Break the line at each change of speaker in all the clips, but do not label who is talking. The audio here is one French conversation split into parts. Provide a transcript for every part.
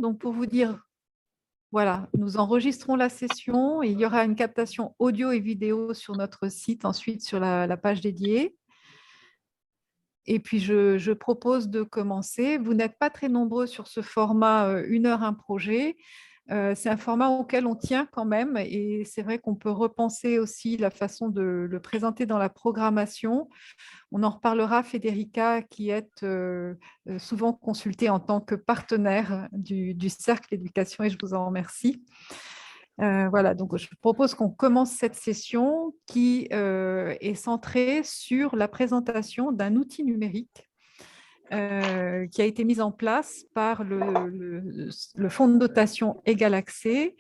Donc, pour vous dire, voilà, nous enregistrons la session et il y aura une captation audio et vidéo sur notre site, ensuite sur la page dédiée. Et puis, je propose de commencer. Vous n'êtes pas très nombreux sur ce format 1 heure, un projet. C'est un format auquel on tient quand même et c'est vrai qu'on peut repenser aussi la façon de le présenter dans la programmation. On en reparlera, Federica, qui est souvent consultée en tant que partenaire du Cercle Éducation et je vous en remercie. Voilà, donc je propose qu'on commence cette session qui est centrée sur la présentation d'un outil numérique qui a été mis en place par le fonds de dotation Égal Accès.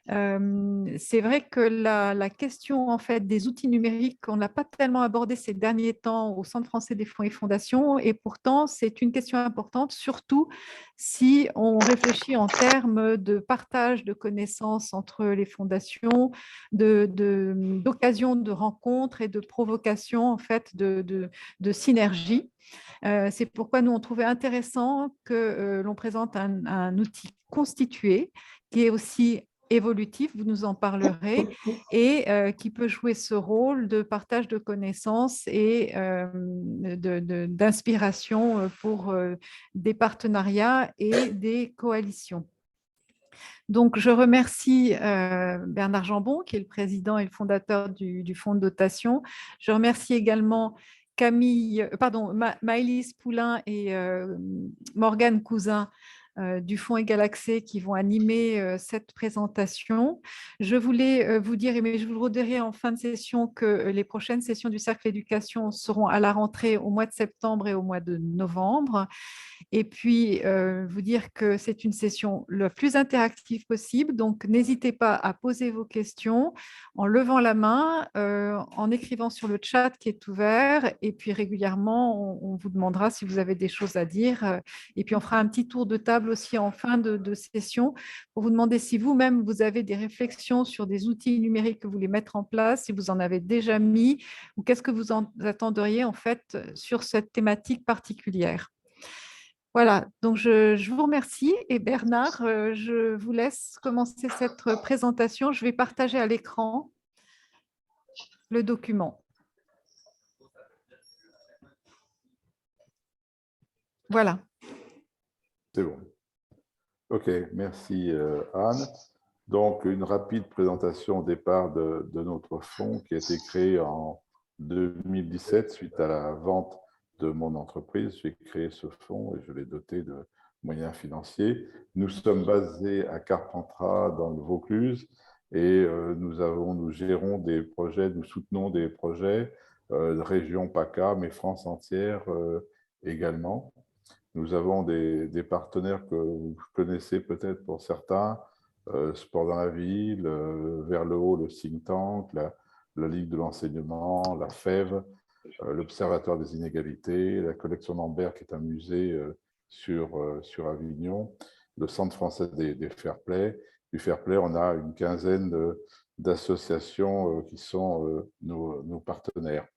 C'est vrai que la question en fait, des outils numériques, on ne l'a pas tellement abordée ces derniers temps au Centre français des fonds et fondations, et pourtant c'est une question importante, surtout si on réfléchit en termes de partage de connaissances entre les fondations, d'occasion de rencontres et de provocation en fait, de synergie. C'est pourquoi nous, on trouvait intéressant que l'on présente un outil constitué qui est aussi évolutif, vous nous en parlerez, et qui peut jouer ce rôle de partage de connaissances et d'inspiration pour des partenariats et des coalitions. Donc, je remercie Bernard Jambon, qui est le président et le fondateur du fonds de dotation. Je remercie également Maëlys Poulain et Morgane Cousin du Fonds Égal Accès qui vont animer cette présentation. Je voulais vous dire, mais je vous le redirai en fin de session, que les prochaines sessions du Cercle Éducation seront à la rentrée au mois de septembre et au mois de novembre. Et puis, vous dire que c'est une session la plus interactive possible. Donc, n'hésitez pas à poser vos questions en levant la main, en écrivant sur le chat qui est ouvert. Et puis, régulièrement, on vous demandera si vous avez des choses à dire. Et puis, on fera un petit tour de table aussi en fin de session pour vous demander si vous-même, vous avez des réflexions sur des outils numériques que vous voulez mettre en place, si vous en avez déjà mis, ou qu'est-ce que vous en attendriez en fait sur cette thématique particulière. Voilà, donc je vous remercie et Bernard, je vous laisse commencer cette présentation. Je vais partager à l'écran le document. Voilà.
C'est bon. OK, merci Anne. Donc, une rapide présentation au départ de notre fonds qui a été créé en 2017 suite à la vente de mon entreprise. J'ai créé ce fonds et je l'ai doté de moyens financiers. Nous sommes basés à Carpentras dans le Vaucluse et nous gérons des projets, nous soutenons des projets de région PACA, mais France entière également. Nous avons des partenaires que vous connaissez peut-être pour certains, Sport dans la ville, Vers le haut, le think tank, la Ligue de l'enseignement, la FEV, l'Observatoire des inégalités, la collection Lambert, qui est un musée sur Avignon, le Centre français des fair play. Du fair play, on a une quinzaine d'associations qui sont nos partenaires.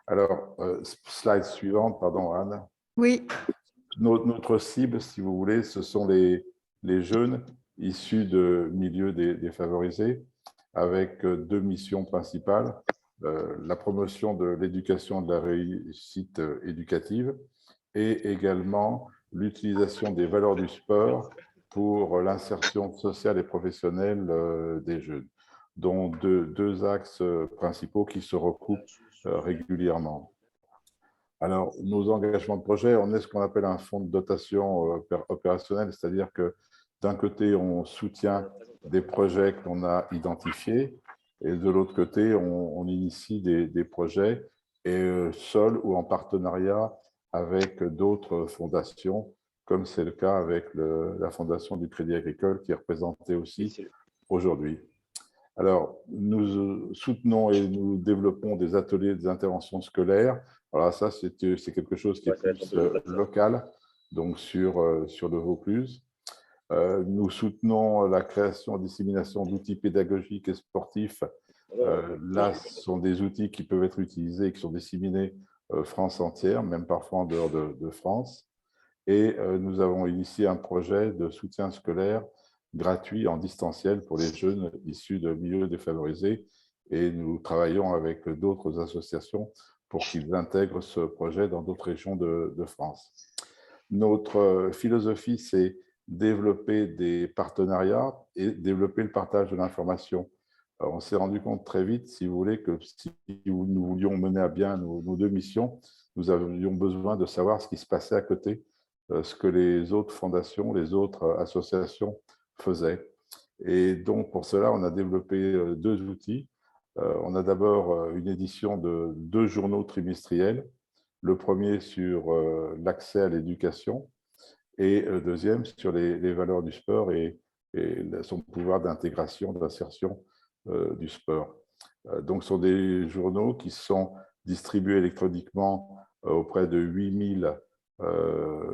Alors, slide suivante, pardon Anne.
Oui.
Notre cible, si vous voulez, ce sont les jeunes issus de milieux défavorisés, avec deux missions principales. La promotion de l'éducation et de la réussite éducative et également l'utilisation des valeurs du sport pour l'insertion sociale et professionnelle des jeunes, dont deux axes principaux qui se recoupent régulièrement. Alors, nos engagements de projet, on est ce qu'on appelle un fonds de dotation opérationnelle, c'est-à-dire que d'un côté, on soutient des projets qu'on a identifiés et de l'autre côté, on initie des projets seuls ou en partenariat avec d'autres fondations, comme c'est le cas avec la Fondation du Crédit Agricole qui est représentée aussi aujourd'hui. Alors, nous soutenons et nous développons des ateliers, des interventions scolaires. Alors ça, c'est quelque chose qui est plus local, donc sur le Vaucluse. Nous soutenons la création et dissémination d'outils pédagogiques et sportifs. Là, ce sont des outils qui peuvent être utilisés et qui sont disséminés France entière, même parfois en dehors de France. et nous avons initié un projet de soutien scolaire gratuit en distanciel pour les jeunes issus de milieux défavorisés, et nous travaillons avec d'autres associations pour qu'ils intègrent ce projet dans d'autres régions de France. Notre philosophie, c'est développer des partenariats et développer le partage de l'information. On s'est rendu compte très vite, si vous voulez, que si nous voulions mener à bien nos deux missions, nous avions besoin de savoir ce qui se passait à côté, ce que les autres fondations, les autres associations faisaient. Et donc, pour cela, on a développé deux outils. On a d'abord une édition de 2 journaux trimestriels. Le premier sur l'accès à l'éducation et le deuxième sur les valeurs du sport et son pouvoir d'intégration, d'insertion du sport. Donc, ce sont des journaux qui sont distribués électroniquement auprès de 8000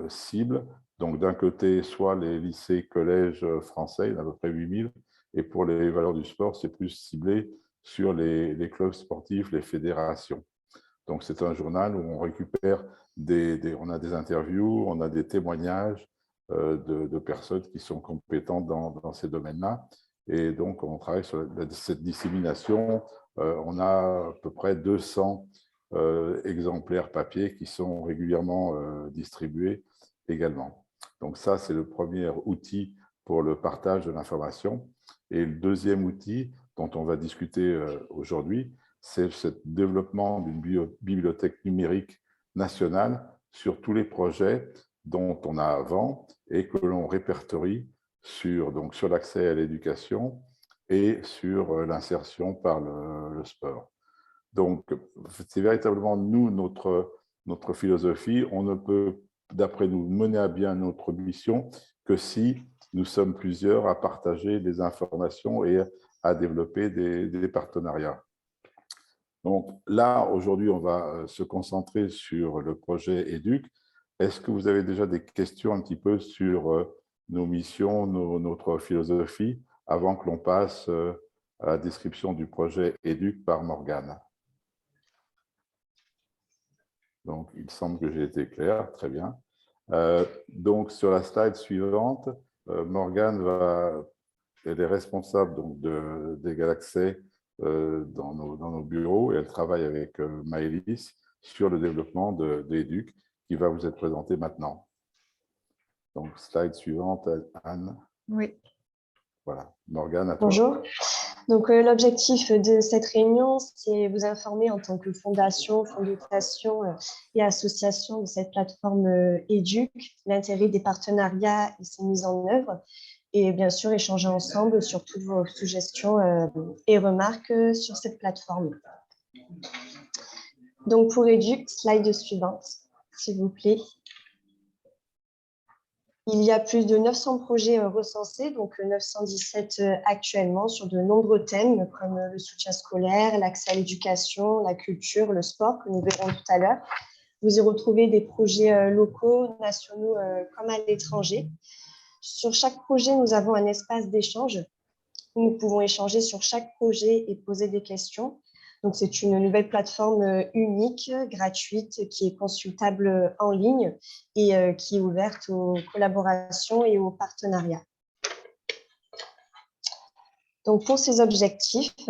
cibles. Donc, d'un côté, soit les lycées, collèges français, il y en a à peu près 8000, et pour les valeurs du sport, c'est plus ciblé sur les clubs sportifs, les fédérations. Donc, c'est un journal où on récupère on a des interviews, on a des témoignages de personnes qui sont compétentes dans ces domaines-là. Et donc, on travaille sur cette dissémination. On a à peu près 200 exemplaires papier qui sont régulièrement distribués également. Donc, ça, c'est le premier outil pour le partage de l'information. Et le deuxième outil dont on va discuter aujourd'hui, c'est ce développement d'une bibliothèque numérique nationale sur tous les projets dont on a avant et que l'on répertorie sur l'accès à l'éducation et sur l'insertion par le sport. Donc, c'est véritablement notre philosophie. On ne peut, d'après nous, mener à bien notre mission que si nous sommes plusieurs à partager des informations et à développer des partenariats. Donc là, aujourd'hui, on va se concentrer sur le projet EDUC. Est-ce que vous avez déjà des questions un petit peu sur nos missions, notre philosophie, avant que l'on passe à la description du projet EDUC par Morgane? Donc, il semble que j'ai été clair, très bien. Donc, sur la slide suivante, Morgane elle est responsable donc, d'Égal Accès dans nos bureaux, et elle travaille avec Maëlys sur le développement de EDUC qui va vous être présenté maintenant. Donc, slide suivante, Anne.
Oui.
Voilà, Morgane, à toi.
Bonjour. Donc, l'objectif de cette réunion, c'est vous informer en tant que fondation, fonds de dotation et association de cette plateforme EDUC, l'intérêt des partenariats et ses mises en œuvre, et bien sûr échanger ensemble sur toutes vos suggestions et remarques sur cette plateforme. Donc, pour EDUC, slide suivante, s'il vous plaît. Il y a plus de 900 projets recensés, donc 917 actuellement, sur de nombreux thèmes comme le soutien scolaire, l'accès à l'éducation, la culture, le sport, que nous verrons tout à l'heure. Vous y retrouvez des projets locaux, nationaux comme à l'étranger. Sur chaque projet, nous avons un espace d'échange où nous pouvons échanger sur chaque projet et poser des questions. Donc, c'est une nouvelle plateforme unique, gratuite, qui est consultable en ligne et qui est ouverte aux collaborations et aux partenariats. Donc, pour ces objectifs,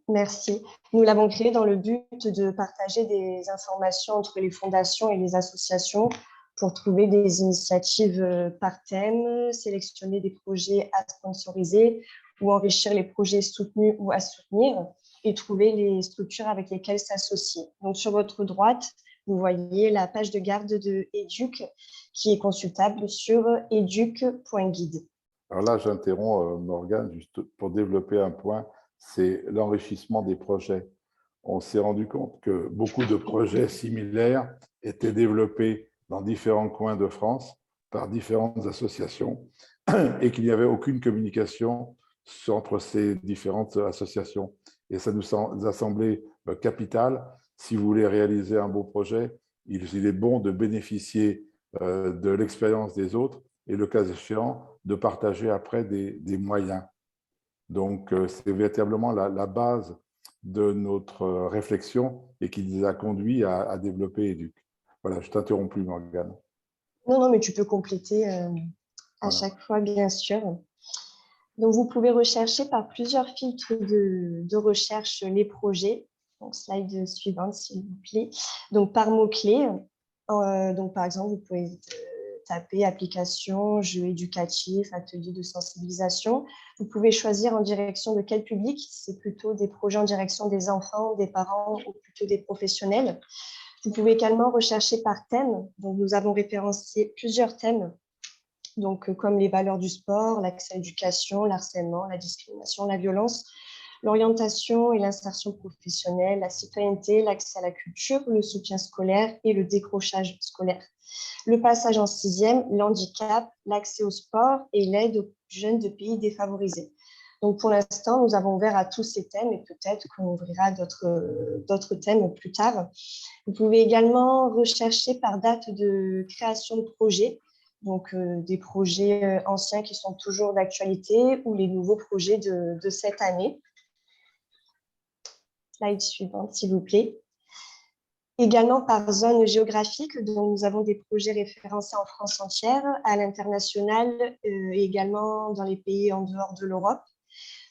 merci. Nous l'avons créé dans le but de partager des informations entre les fondations et les associations pour trouver des initiatives par thème, sélectionner des projets à sponsoriser ou enrichir les projets soutenus ou à soutenir et trouver les structures avec lesquelles s'associer. Donc, sur votre droite, vous voyez la page de garde de EDUC qui est consultable sur educ.guide.
Alors là, j'interromps Morgane juste pour développer un point, c'est l'enrichissement des projets. On s'est rendu compte que beaucoup de projets similaires étaient développés dans différents coins de France par différentes associations et qu'il n'y avait aucune communication entre ces différentes associations. Et ça nous a semblé capital. Si vous voulez réaliser un beau projet, il est bon de bénéficier de l'expérience des autres et, le cas échéant, de partager après des moyens. Donc, c'est véritablement la base de notre réflexion et qui nous a conduit à développer Educ. Voilà, je t'interromps plus, Morgane.
Non, non, mais tu peux compléter à
Voilà.
chaque fois, bien sûr. Donc, vous pouvez rechercher par plusieurs filtres de recherche les projets. Donc, slide suivante, s'il vous plaît. Donc, par mots-clés. Donc, par exemple, vous pouvez taper application, jeux éducatifs, ateliers de sensibilisation. Vous pouvez choisir en direction de quel public. C'est plutôt des projets en direction des enfants, des parents ou plutôt des professionnels. Vous pouvez également rechercher par thème. Donc, nous avons référencé plusieurs thèmes, donc, comme les valeurs du sport, l'accès à l'éducation, l'harcèlement, la discrimination, la violence, l'orientation et l'insertion professionnelle, la citoyenneté, l'accès à la culture, le soutien scolaire et le décrochage scolaire. Le passage en sixième, l'handicap, l'accès au sport et l'aide aux jeunes de pays défavorisés. Donc, pour l'instant, nous avons ouvert à tous ces thèmes et peut-être qu'on ouvrira d'autres thèmes plus tard. Vous pouvez également rechercher par date de création de projet, donc des projets anciens qui sont toujours d'actualité ou les nouveaux projets de cette année. Slide suivante, s'il vous plaît. Également par zone géographique, dont nous avons des projets référencés en France entière, à l'international et également dans les pays en dehors de l'Europe.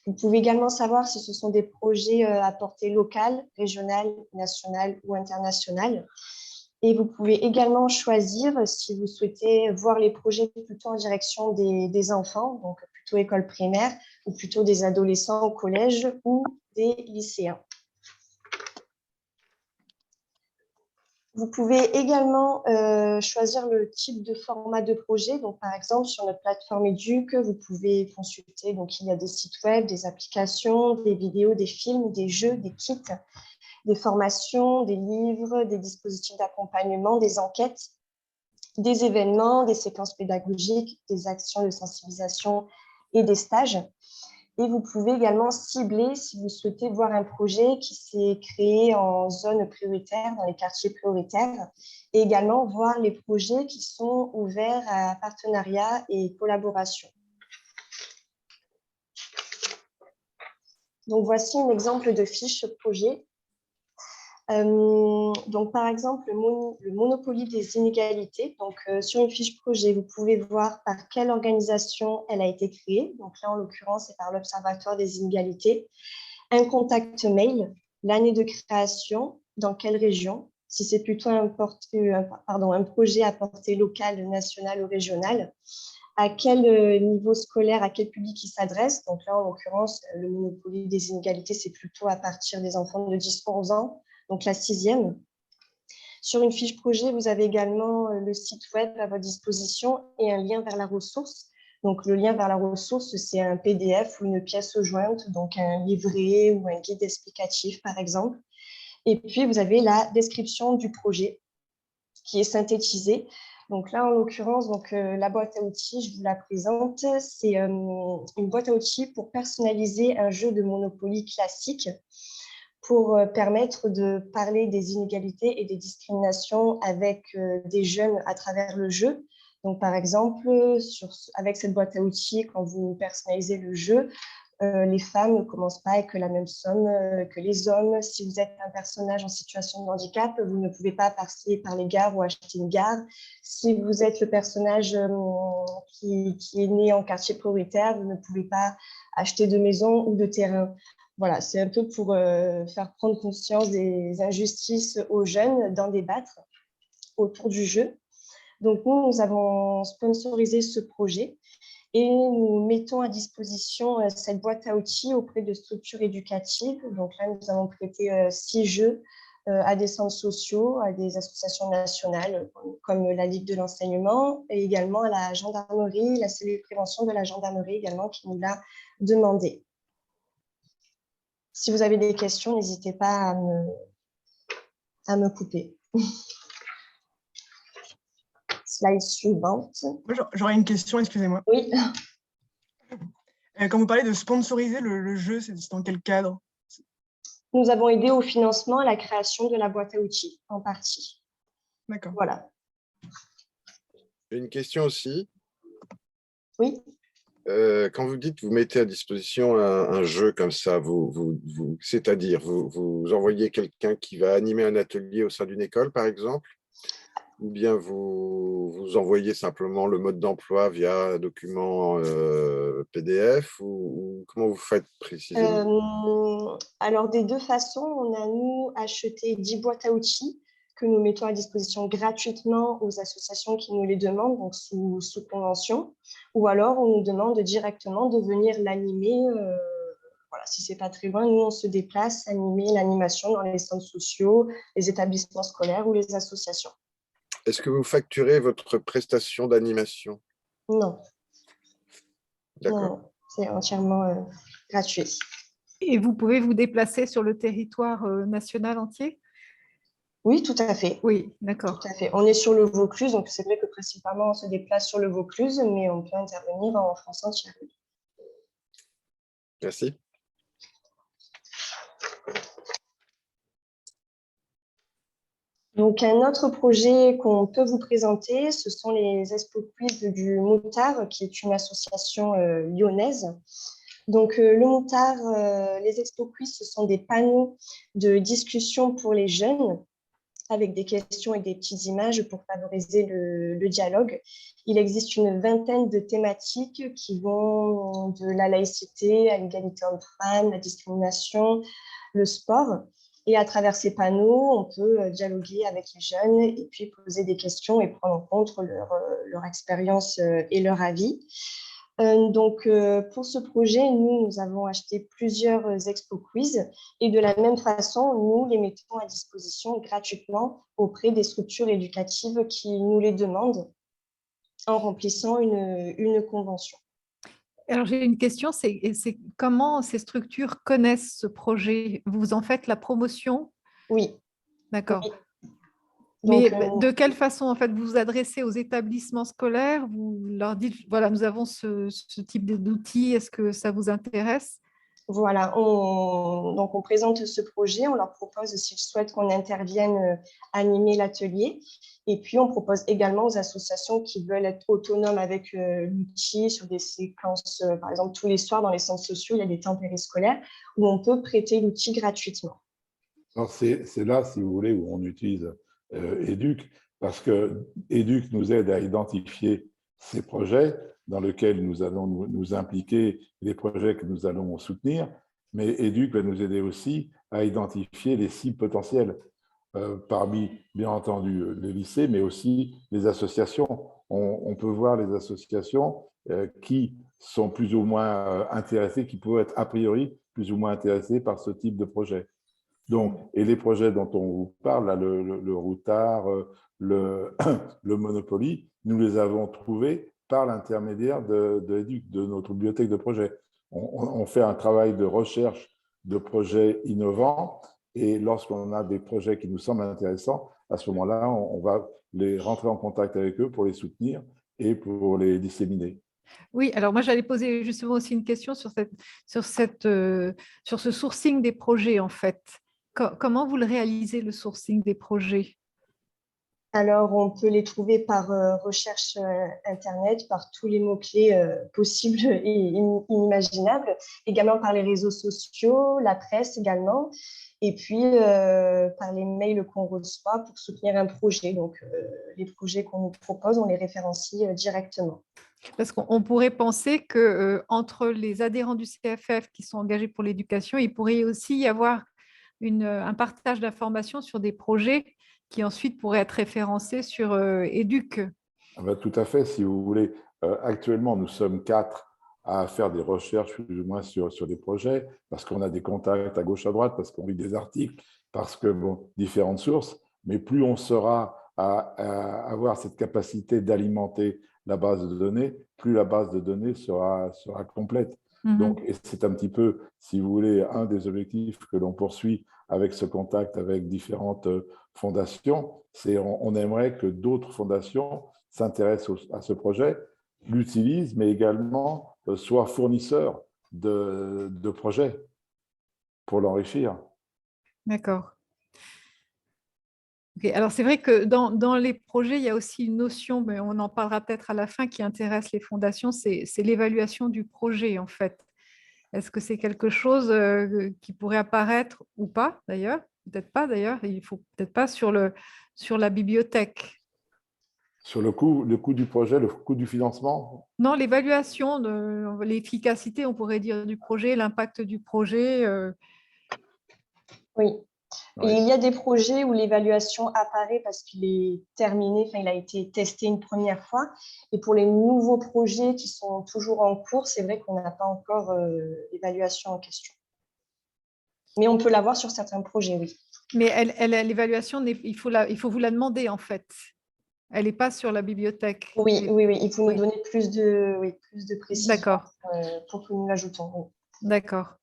Vous pouvez également savoir si ce sont des projets à portée locale, régionale, nationale ou internationale. Et vous pouvez également choisir si vous souhaitez voir les projets plutôt en direction des enfants, donc plutôt école primaire, ou plutôt des adolescents au collège ou des lycéens. Vous pouvez également choisir le type de format de projet. Donc, par exemple, sur notre plateforme Educ, vous pouvez consulter. Donc, il y a des sites web, des applications, des vidéos, des films, des jeux, des kits, des formations, des livres, des dispositifs d'accompagnement, des enquêtes, des événements, des séquences pédagogiques, des actions de sensibilisation et des stages. Et vous pouvez également cibler si vous souhaitez voir un projet qui s'est créé en zone prioritaire, dans les quartiers prioritaires, et également voir les projets qui sont ouverts à partenariat et collaboration. Donc, voici un exemple de fiche projet. Donc, par exemple, le Monopoly des inégalités. Donc, sur une fiche projet, vous pouvez voir par quelle organisation elle a été créée. Donc là, en l'occurrence, c'est par l'Observatoire des inégalités. Un contact mail, l'année de création, dans quelle région, si c'est plutôt un projet à portée locale, nationale ou régionale, à quel niveau scolaire, à quel public il s'adresse. Donc là, en l'occurrence, le Monopoly des inégalités, c'est plutôt à partir des enfants de 10-11 ans. Donc, la sixième. Sur une fiche projet, vous avez également le site web à votre disposition et un lien vers la ressource. Donc, le lien vers la ressource, c'est un PDF ou une pièce jointe, donc un livret ou un guide explicatif, par exemple. Et puis, vous avez la description du projet qui est synthétisée. Donc là, en l'occurrence, la boîte à outils, je vous la présente. C'est une boîte à outils pour personnaliser un jeu de Monopoly classique, pour permettre de parler des inégalités et des discriminations avec des jeunes à travers le jeu. Donc, par exemple, avec cette boîte à outils, quand vous personnalisez le jeu, les femmes ne commencent pas avec la même somme que les hommes. Si vous êtes un personnage en situation de handicap, vous ne pouvez pas passer par les gares ou acheter une gare. Si vous êtes le personnage qui est né en quartier prioritaire, vous ne pouvez pas acheter de maison ou de terrain. Voilà, c'est un peu pour faire prendre conscience des injustices aux jeunes, d'en débattre autour du jeu. Donc, nous avons sponsorisé ce projet et nous mettons à disposition cette boîte à outils auprès de structures éducatives. Donc là, nous avons prêté 6 jeux à des centres sociaux, à des associations nationales comme la Ligue de l'enseignement et également à la gendarmerie, la cellule de prévention de la gendarmerie également qui nous l'a demandé. Si vous avez des questions, n'hésitez pas à me couper. Slide suivante.
J'aurais une question, excusez-moi.
Oui.
Quand vous parlez de sponsoriser le jeu, c'est dans quel cadre?
Nous avons aidé au financement à la création de la boîte à outils, en partie.
D'accord.
Voilà.
J'ai une question aussi.
Oui.
quand vous dites vous mettez à disposition un jeu comme ça, c'est-à-dire vous envoyez quelqu'un qui va animer un atelier au sein d'une école, par exemple, ou bien vous envoyez simplement le mode d'emploi via un document PDF, ou comment vous faites précisément?
Alors, des deux façons, on a, nous, acheté 10 boîtes à outils que nous mettons à disposition gratuitement aux associations qui nous les demandent, donc sous convention, ou alors on nous demande directement de venir l'animer. Voilà, si ce n'est pas très loin, nous, on se déplace, animer l'animation dans les centres sociaux, les établissements scolaires ou les associations.
Est-ce que vous facturez votre prestation d'animation?
Non.
D'accord.
Non, c'est entièrement gratuit.
Et vous pouvez vous déplacer sur le territoire national entier?
Oui, tout à fait.
Oui, d'accord.
Tout à fait. On est sur le Vaucluse, donc c'est vrai que principalement on se déplace sur le Vaucluse, mais on peut intervenir en France entière.
Merci.
Donc, un autre projet qu'on peut vous présenter, ce sont les Expo Quiz du Moutard, qui est une association lyonnaise. Donc, le Moutard, les Expo Quiz, ce sont des panneaux de discussion pour les jeunes, avec des questions et des petites images pour favoriser le dialogue. Il existe une vingtaine de thématiques qui vont de la laïcité à l'égalité homme-femme, la discrimination, le sport. Et à travers ces panneaux, on peut dialoguer avec les jeunes et puis poser des questions et prendre en compte leur expérience et leur avis. Donc, pour ce projet, nous avons acheté plusieurs expo quiz et de la même façon, nous les mettons à disposition gratuitement auprès des structures éducatives qui nous les demandent en remplissant une convention.
Alors, j'ai une question, c'est comment ces structures connaissent ce projet? Vous en faites la promotion?
Oui.
D'accord.
Oui.
Mais
Donc,
de quelle façon, en fait, vous vous adressez aux établissements scolaires? Vous leur dites, voilà, nous avons ce type d'outils, est-ce que ça vous intéresse?
Voilà, donc on présente ce projet, on leur propose s'ils souhaitent qu'on intervienne animer l'atelier. Et puis, on propose également aux associations qui veulent être autonomes avec l'outil sur des séquences, par exemple, tous les soirs dans les centres sociaux, il y a des temps périscolaires où on peut prêter l'outil gratuitement.
Alors, c'est là, si vous voulez, où on utilise Educ, parce que Educ nous aide à identifier ces projets dans lesquels nous allons nous impliquer, les projets que nous allons soutenir, mais Educ va nous aider aussi à identifier les cibles potentielles parmi, bien entendu, les lycées, mais aussi les associations. On peut voir les associations qui sont plus ou moins intéressées, qui peuvent être a priori plus ou moins intéressées par ce type de projet. Donc, et les projets dont on vous parle, là, le Routard, le Monopoly, nous les avons trouvés par l'intermédiaire de notre bibliothèque de projets. On fait un travail de recherche de projets innovants et lorsqu'on a des projets qui nous semblent intéressants, à ce moment-là, on va les rentrer en contact avec eux pour les soutenir et pour les disséminer.
Oui, alors moi, j'allais poser justement aussi une question sur ce sourcing des projets, en fait. Comment vous le réalisez, le sourcing des projets?
Alors, on peut les trouver par recherche Internet, par tous les mots-clés possibles et inimaginables, également par les réseaux sociaux, la presse également, et puis par les mails qu'on reçoit pour soutenir un projet. Donc, les projets qu'on nous propose, on les référencie directement.
Parce qu'on pourrait penser que entre les adhérents du CFF qui sont engagés pour l'éducation, il pourrait aussi y avoir un partage d'informations sur des projets qui ensuite pourraient être référencés sur Educ.
Ah ben, tout à fait, si vous voulez. Actuellement, nous sommes 4 à faire des recherches plus ou moins sur des projets, parce qu'on a des contacts à gauche, à droite, parce qu'on lit des articles, parce que, bon, différentes sources, mais plus on sera à avoir cette capacité d'alimenter la base de données, plus la base de données sera complète. Donc, et c'est un petit peu, si vous voulez, un des objectifs que l'on poursuit avec ce contact avec différentes fondations, c'est on aimerait que d'autres fondations s'intéressent à ce projet, l'utilisent, mais également soient fournisseurs de projets pour l'enrichir.
D'accord. Ok, alors c'est vrai que dans les projets, il y a aussi une notion, mais on en parlera peut-être à la fin, qui intéresse les fondations, c'est l'évaluation du projet en fait. Est-ce que c'est quelque chose qui pourrait apparaître ou pas d'ailleurs? Peut-être pas d'ailleurs, il faut peut-être pas sur la bibliothèque.
Sur le coût du projet, le coût du financement,
Non, l'évaluation de l'efficacité, on pourrait dire, du projet, l'impact du projet.
Oui. Et
oui.
il y a des projets où l'évaluation apparaît parce qu'il est terminé, enfin, il a été testé une première fois. Et pour les nouveaux projets qui sont toujours en cours, c'est vrai qu'on n'a pas encore l'évaluation en question. Mais on peut l'avoir sur certains projets, oui.
Mais l'évaluation, il faut vous la demander en fait. Elle n'est pas sur la bibliothèque.
Oui, oui, oui. Il faut nous
Oui.
donner plus de précision
D'accord,
pour que nous l'ajoutons. Oui.
d'accord.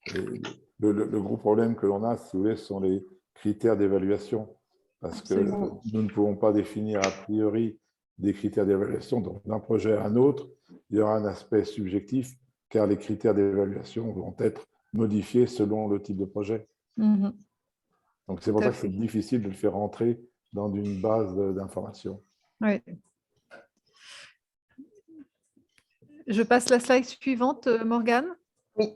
Et le gros problème que l'on a, si vous voulez, ce sont les critères d'évaluation. Parce que
Absolument.
nous ne pouvons pas définir a priori des critères d'évaluation. Donc, d'un projet à un autre, il y aura un aspect subjectif, car les critères d'évaluation vont être modifiés selon le type de projet.
Mhm.
Donc, c'est
Tout
pour
à
ça que c'est
fait.
difficile de le faire rentrer dans une base d'informations.
Oui. Je passe la slide suivante, Morgane.
Oui.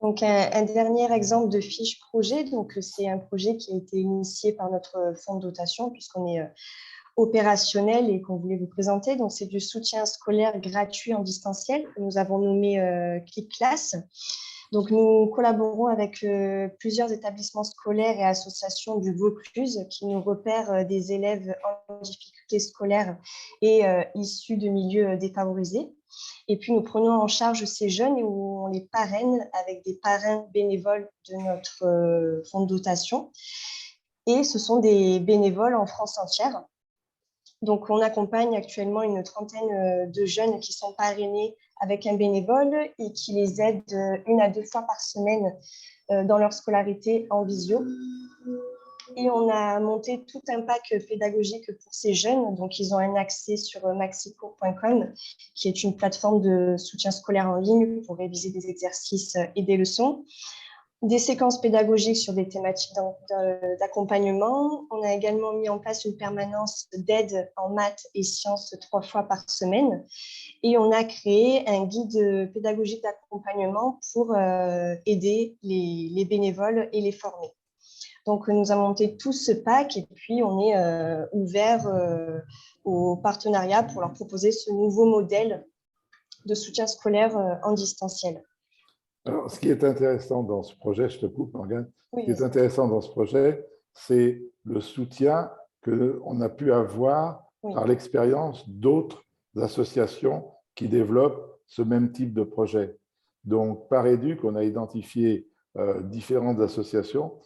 Donc, un dernier exemple de fiche projet. Donc, c'est un projet qui a été initié par notre fonds de dotation, puisqu'on est opérationnel et qu'on voulait vous présenter. Donc, c'est du soutien scolaire gratuit en distanciel que nous avons nommé Click Class. Donc, nous collaborons avec plusieurs établissements scolaires et associations du Vaucluse qui nous repèrent des élèves en difficulté scolaire et issus de milieux défavorisés. Et puis, nous prenons en charge ces jeunes et on les parraine avec des parrains bénévoles de notre fonds de dotation. Et ce sont des bénévoles en France entière. Donc, on accompagne actuellement une trentaine de jeunes qui sont parrainés avec un bénévole et qui les aide 1 à 2 fois par semaine dans leur scolarité en visio. Et on a monté tout un pack pédagogique pour ces jeunes. Donc, ils ont un accès sur maxicours.com, qui est une plateforme de soutien scolaire en ligne pour réviser des exercices et des leçons. Des séquences pédagogiques sur des thématiques d'accompagnement. On a également mis en place une permanence d'aide en maths et sciences 3 fois par semaine. Et on a créé un guide pédagogique d'accompagnement pour aider les bénévoles et les former. Donc, nous avons monté tout ce pack et puis on est ouvert aux partenariats pour leur proposer ce nouveau modèle de soutien scolaire en distanciel.
Alors, ce qui est intéressant dans ce projet, je te coupe, Morgane,
Oui,
ce qui est intéressant dans ce projet, c'est le soutien qu'on a pu avoir par l'expérience d'autres associations qui développent ce même type de projet. Donc, par Éduc, on a identifié différentes associations,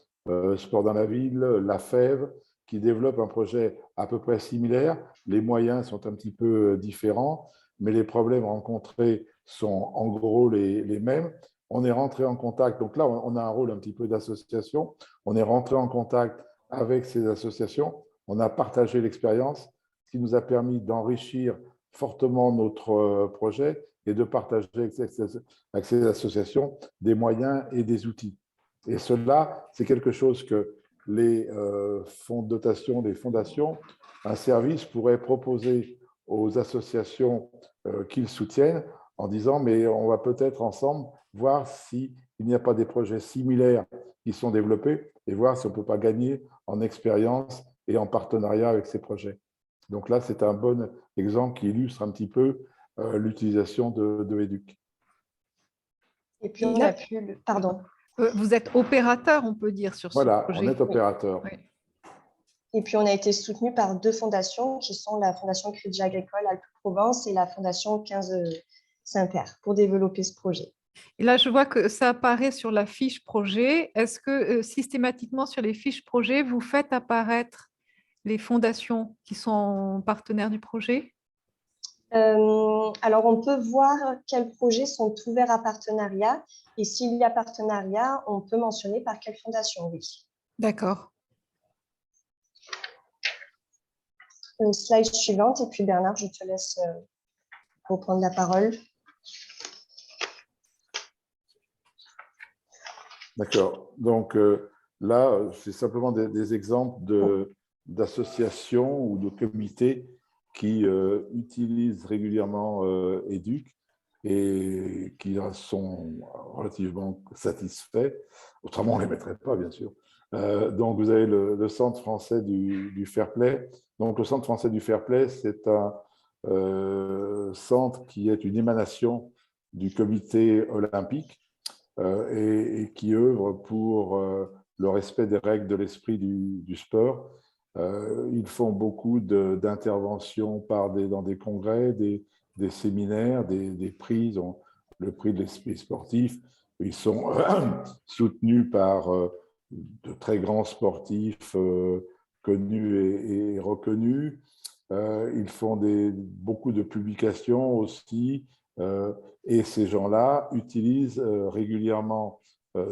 Sport dans la ville, la Fève, qui développent un projet à peu près similaire. Les moyens sont un petit peu différents, mais les problèmes rencontrés sont en gros les mêmes. On est rentré en contact, donc là, on a un rôle un petit peu d'association. On est rentré en contact avec ces associations. On a partagé l'expérience, ce qui nous a permis d'enrichir fortement notre projet et de partager avec ces associations des moyens et des outils. Et cela, c'est quelque chose que les fonds de dotation, les fondations, un service pourrait proposer aux associations qu'ils soutiennent en disant, mais on va peut-être ensemble voir s'il n'y a pas des projets similaires qui sont développés et voir si on ne peut pas gagner en expérience et en partenariat avec ces projets. Donc là, c'est un bon exemple qui illustre un petit peu l'utilisation de Educ.
Et puis, on a pu… Pardon.
Vous êtes opérateur, on peut dire, sur ce
Voilà,
projet.
on est opérateur.
Oui.
Et puis, on a été soutenu par 2 fondations qui sont la Fondation Crédit Agricole Alpes-Provence et la Fondation 15 Saint-Père pour développer ce projet.
Et là, je vois que ça apparaît sur la fiche projet. Est-ce que systématiquement sur les fiches projet, vous faites apparaître les fondations qui sont partenaires du projet?
Alors, on peut voir quels projets sont ouverts à partenariat et s'il y a partenariat, on peut mentionner par quelle fondation, oui.
D'accord.
Slide suivante et puis Bernard, je te laisse reprendre la parole.
D'accord. Donc, là, c'est simplement des exemples d'associations ou de comités qui utilisent régulièrement Educ et qui sont relativement satisfaits. Autrement, on ne les mettrait pas, bien sûr. Donc, vous avez le Centre français du Fair Play. Donc, le Centre français du Fair Play, c'est un centre qui est une émanation du comité olympique et qui œuvre pour le respect des règles de l'esprit du sport. Ils font beaucoup d'interventions dans des congrès, des séminaires, des prix, ils ont le prix de l'esprit sportif. Ils sont soutenus par de très grands sportifs connus et reconnus. Ils font beaucoup de publications aussi. Et ces gens-là utilisent régulièrement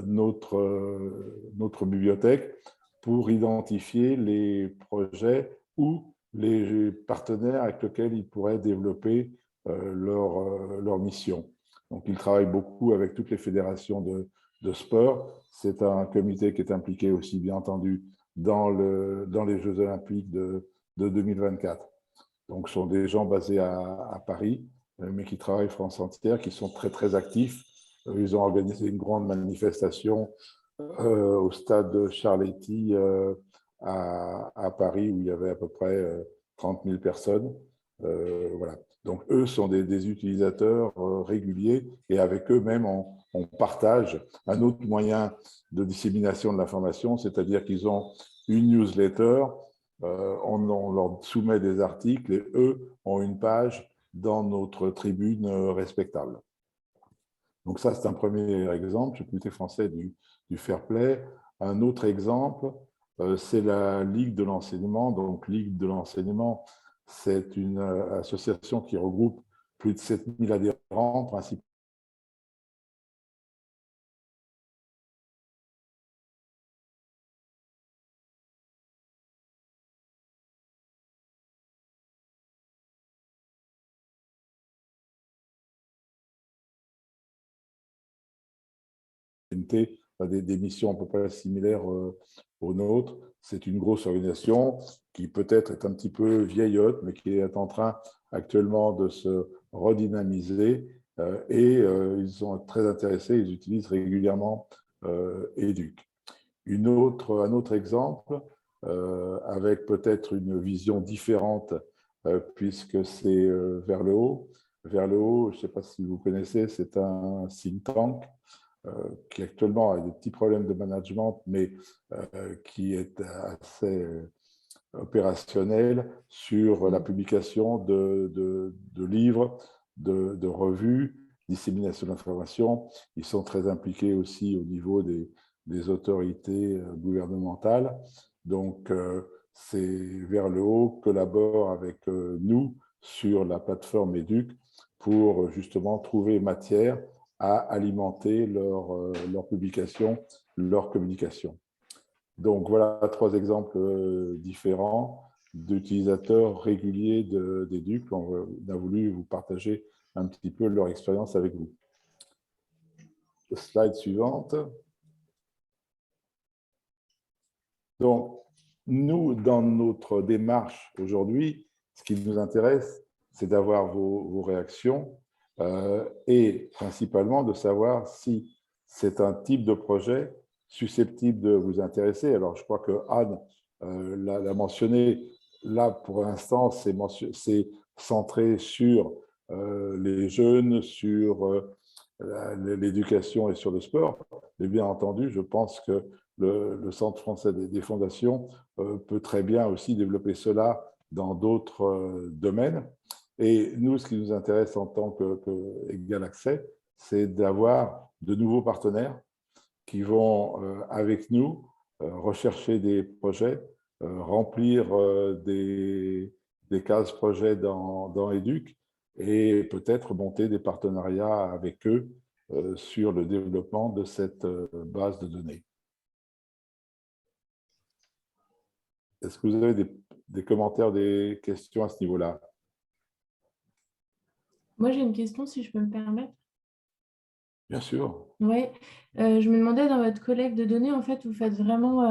notre bibliothèque pour identifier les projets ou les partenaires avec lesquels ils pourraient développer leur mission. Donc, ils travaillent beaucoup avec toutes les fédérations de sport. C'est un comité qui est impliqué aussi, bien entendu, dans les Jeux olympiques de 2024. Donc, ce sont des gens basés à Paris, mais qui travaillent France entière, qui sont très, très actifs. Ils ont organisé une grande manifestation au stade Charletti à Paris, où il y avait à peu près 30 000 personnes. Voilà. Donc, eux sont des utilisateurs réguliers et avec eux-mêmes, on partage un autre moyen de dissémination de l'information, c'est-à-dire qu'ils ont une newsletter, on leur soumet des articles et eux ont une page dans notre tribune respectable. Donc ça, c'est un premier exemple, le comité français du fair play. Un autre exemple, c'est la Ligue de l'enseignement. Donc, Ligue de l'enseignement, c'est une association qui regroupe plus de 7000 adhérents, principalement des missions à peu près similaires aux nôtres. C'est une grosse organisation qui peut-être est un petit peu vieillotte, mais qui est en train actuellement de se redynamiser et ils sont très intéressés, ils utilisent régulièrement Educ. Un autre exemple, avec peut-être une vision différente, puisque c'est vers le haut. Vers le haut, je ne sais pas si vous connaissez, c'est un think tank qui actuellement a des petits problèmes de management, mais qui est assez opérationnel sur la publication de livres, de revues, dissémination d'informations. Ils sont très impliqués aussi au niveau des autorités gouvernementales. Donc, c'est vers le haut, collabore avec nous sur la plateforme Educ pour justement trouver matière à alimenter leur publication, leur communication. Donc, voilà 3 exemples différents d'utilisateurs réguliers d'Educ. On a voulu vous partager un petit peu leur expérience avec vous. Slide suivante. Donc, nous, dans notre démarche aujourd'hui, ce qui nous intéresse, c'est d'avoir vos réactions et principalement de savoir si c'est un type de projet susceptible de vous intéresser. Alors, je crois que Anne l'a mentionné. Là, pour l'instant, c'est centré sur les jeunes, sur l'éducation et sur le sport. Mais bien entendu, je pense que le Centre français des fondations peut très bien aussi développer cela dans d'autres domaines. Et nous, ce qui nous intéresse en tant qu'Égal Accès, c'est d'avoir de nouveaux partenaires qui vont, avec nous, rechercher des projets, remplir des cases projets dans Educ et peut-être monter des partenariats avec eux sur le développement de cette base de données. Est-ce que vous avez des commentaires, des questions à ce niveau-là?
Moi, j'ai une question, si je peux me permettre.
Bien sûr.
Oui, je me demandais dans votre collecte de données, en fait, vous faites vraiment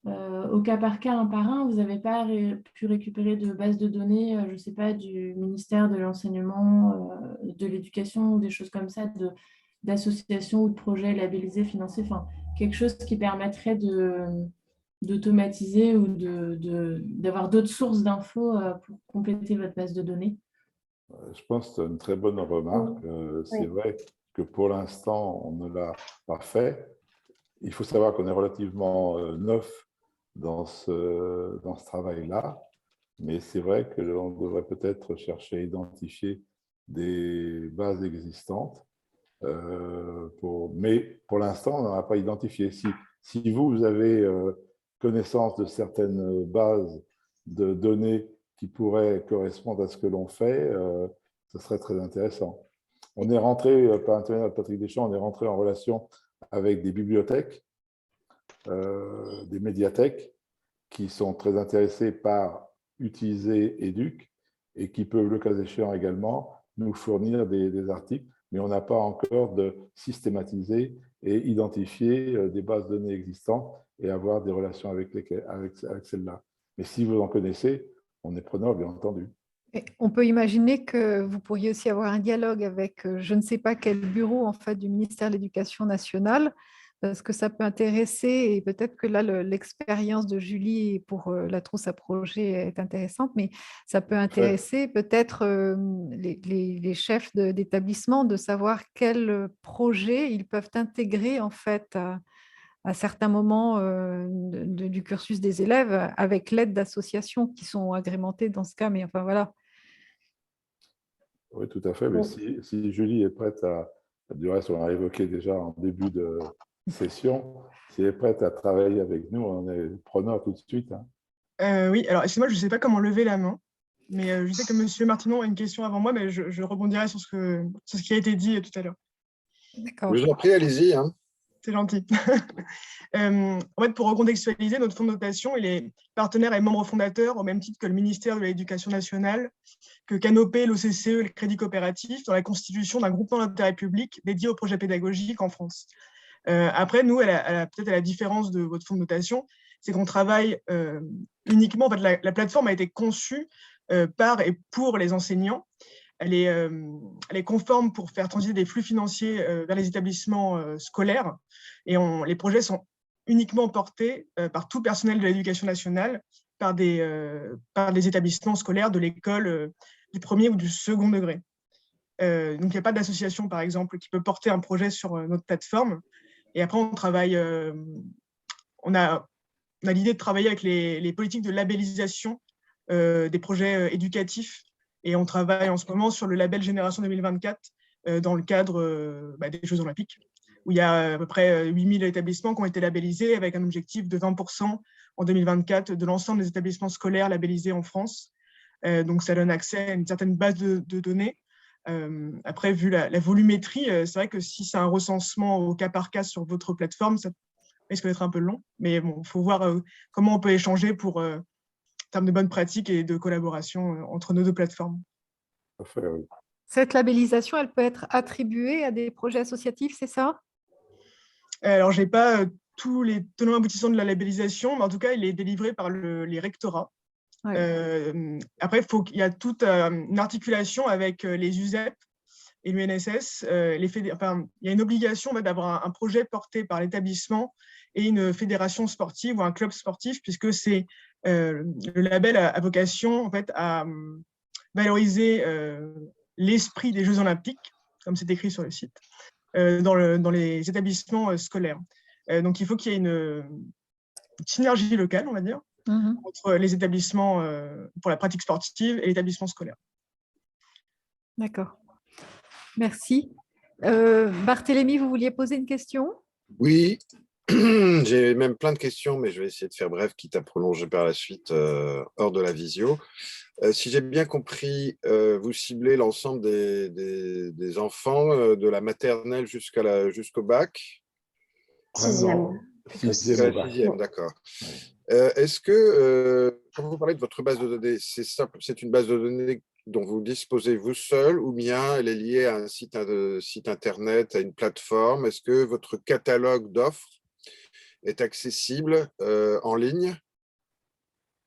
au cas par cas, un par un. Vous n'avez pas pu récupérer de bases de données, je ne sais pas, du ministère de l'Enseignement, de l'Éducation ou des choses comme ça, d'associations ou de projets labellisés, financés, enfin, quelque chose qui permettrait d'automatiser ou d'avoir d'autres sources d'infos pour compléter votre base de données.
Je pense que c'est une très bonne remarque. C'est
Oui.
vrai que pour l'instant, on ne l'a pas fait. Il faut savoir qu'on est relativement neuf dans ce travail-là, mais c'est vrai que l'on devrait peut-être chercher à identifier des bases existantes. Mais pour l'instant, on n'en a pas identifié. Si vous avez connaissance de certaines bases de données qui pourraient correspondre à ce que l'on fait, ce serait très intéressant. On est rentré, par intermédiaire de Patrick Deschamps, on est rentré en relation avec des bibliothèques, des médiathèques qui sont très intéressées par utiliser Educ et qui peuvent, le cas échéant également, nous fournir des articles, mais on n'a pas encore de systématiser et identifier des bases de données existantes et avoir des relations avec celles-là. Mais si vous en connaissez, on est preneur, bien entendu.
Et on peut imaginer que vous pourriez aussi avoir un dialogue avec je ne sais pas quel bureau en fait, du ministère de l'Éducation nationale, parce que ça peut intéresser, et peut-être que là, l'expérience de Julie pour la trousse à projet est intéressante, mais ça peut intéresser peut-être les chefs d'établissement de savoir quels projets ils peuvent intégrer en fait à certains moments du cursus des élèves avec l'aide d'associations qui sont agrémentées dans ce cas, mais enfin voilà.
Oui, tout à fait. Mais si Julie est prête du reste, on l'a évoqué déjà en début de session, si elle est prête à travailler avec nous, on est preneur tout de suite.
Oui, alors excusez-moi, je ne sais pas comment lever la main, mais je sais que M. Martinon a une question avant moi, mais je rebondirai sur ce qui a été dit tout à l'heure.
D'accord.
Je vous en prie, allez-y. Hein.
C'est gentil. En fait, pour recontextualiser, notre fonds de dotation, il est partenaire et membre fondateur au même titre que le ministère de l'Éducation nationale, que Canopé, l'OCCE et le Crédit Coopératif dans la constitution d'un groupement d'intérêt public dédié aux projets pédagogiques en France. Après, nous, peut-être à la différence de votre fonds de dotation, c'est qu'on travaille uniquement, en fait, la plateforme a été conçue par et pour les enseignants. Elle est conforme pour faire transiter des flux financiers vers les établissements scolaires. Et les projets sont uniquement portés par tout personnel de l'éducation nationale, par des établissements scolaires de l'école du premier ou du second degré. Donc, il n'y a pas d'association, par exemple, qui peut porter un projet sur notre plateforme. Et après, on travaille, on a l'idée de travailler avec les politiques de labellisation des projets éducatifs. Et on travaille en ce moment sur le label Génération 2024 dans le cadre des Jeux Olympiques, où il y a à peu près 8000 établissements qui ont été labellisés avec un objectif de 20% en 2024 de l'ensemble des établissements scolaires labellisés en France. Donc, ça donne accès à une certaine base de données. Après, vu la volumétrie, c'est vrai que si c'est un recensement au cas par cas sur votre plateforme, ça risque d'être un peu long. Mais bon, il faut voir comment on peut échanger pour en termes de bonnes pratiques et de collaboration entre nos deux plateformes.
Parfait, oui.
Cette labellisation, elle peut être attribuée à des projets associatifs, c'est ça?
Alors, je n'ai pas tous les tenants aboutissants de la labellisation, mais en tout cas, il est délivré par les rectorats. Ouais. Après, il y a toute une articulation avec les USEP et l'UNSS. Il y a une obligation d'avoir un projet porté par l'établissement et une fédération sportive ou un club sportif, puisque c'est le label a vocation en fait, à valoriser l'esprit des Jeux Olympiques, comme c'est écrit sur le site, dans les établissements scolaires. Donc, il faut qu'il y ait une synergie locale, on va dire, entre les établissements pour la pratique sportive et l'établissement scolaire.
D'accord. Merci. Barthélémy, vous vouliez poser une question?
Oui, j'ai même plein de questions, mais je vais essayer de faire bref, quitte à prolonger par la suite hors de la visio. Si j'ai bien compris, vous ciblez l'ensemble des enfants de la maternelle jusqu'au bac?
Sixième.
Jusqu'à la sixième, d'accord. Est-ce que, quand vous parlez de votre base de données, c'est une base de données dont vous disposez vous seul, ou bien elle est liée à un site internet, à une plateforme? Est-ce que votre catalogue d'offres est accessible en ligne?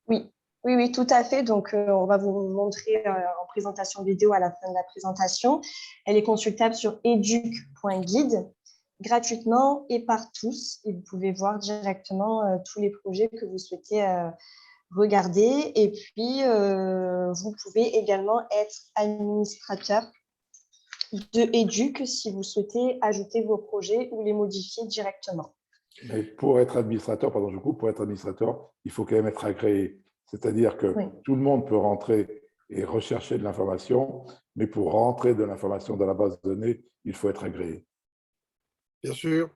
Oui, oui, oui, tout à fait. Donc, on va vous montrer en présentation vidéo à la fin de la présentation. Elle est consultable sur educ.guide gratuitement et par tous. Et vous pouvez voir directement tous les projets que vous souhaitez regarder. Et puis, vous pouvez également être administrateur de Educ si vous souhaitez ajouter vos projets ou les modifier directement.
Mais pour être administrateur, pardon, je coupe, pour être administrateur, il faut quand même être agréé. C'est-à-dire que
Oui.
tout le monde peut rentrer et rechercher de l'information, mais pour rentrer de l'information dans la base de données, il faut être agréé.
Bien sûr.